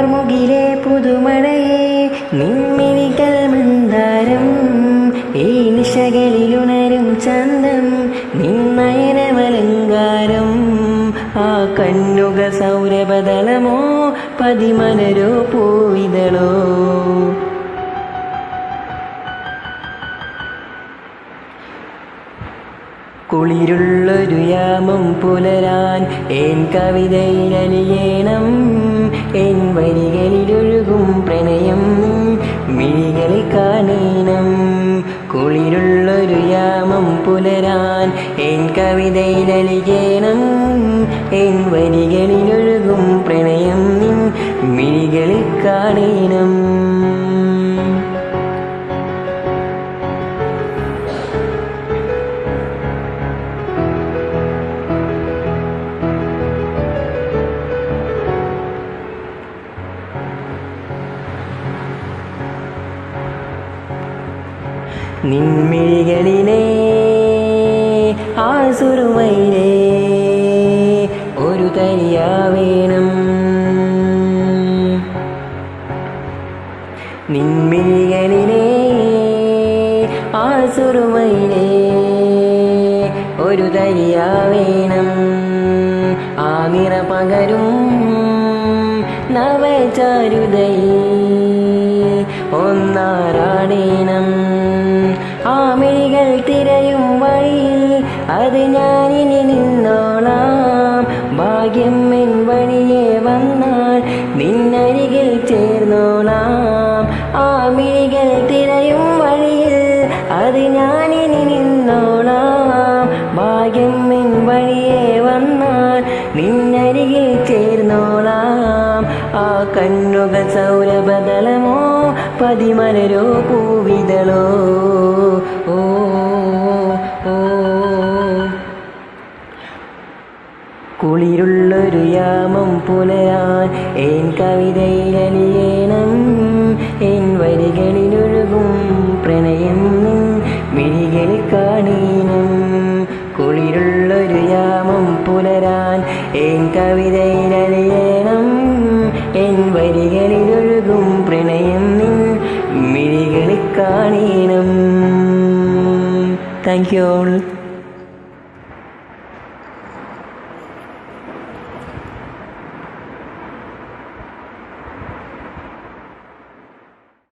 കാർമുകിലെ പുതുമഴയെ നിൻമിഴികൾ മന്ദാരം ഈ നിശകളിലുണരും ചന്തം നിന്നയനമലങ്കാരം ആ കണ്ണുക സൗരഭദളമോ പതിമലരോ പൂവിതളോ കുളിരുള്ളൊരു യാമം പുലരാൻ എൻ കവിതയിലലിയണം എൻ വരികളിലൊഴുകും പ്രണയം മിഴികളിൽ കാണണം കുളിരുള്ളൊരു യാമം പുലരാൻ എൻ കവിതയിലലിയണം എൻ വരികളിലൊഴുകും പ്രണയം മിഴികളിൽ കാണണം നിൻമിഴികളിലെ ആസുറുമയിലെ ഒരു തരിയാവേണം നിൻമിഴികളിലെ ആസുറുമയിലെ ഒരു തരിയാവേണം ആ നിറപകരും നവചാരുതയിൽ ഒന്നാറാടേണം ആ മിഴികൾ തിരയും വഴിയിൽ അത് ഞാനിനി നിന്നോളാം ഭാഗ്യം എൻ വഴിയെ വന്നാൽ നിന്നരികിൽ ചേർന്നോളാം ആ മിഴികൾ തിരയും വഴിയിൽ അത് ഞാനിനി നിന്നോളാം ഭാഗ്യം എൻ വഴിയെ വന്നാൽ നിന്നരികിൽ ചേർന്നോളാം ആ കണ്ണുകൾ സൗരഭദളമോ പതിമലരോ പൂവിതളോ ഓ ഓ കുളിരുള്ളൊരു യാമം പുലരാൻ എൻ കവിതയിലലിയണം എൻ വരികളിലൊഴുകും പ്രണയം മിഴികളിൽ കാണണം കുളിരുള്ളൊരു യാമം പുലരാൻ എൻ കവിതയിലലിയണം എൻ വരികളിലൊഴുകും പ്രണയം മിഴികളിൽ കാണണം. Thank you all.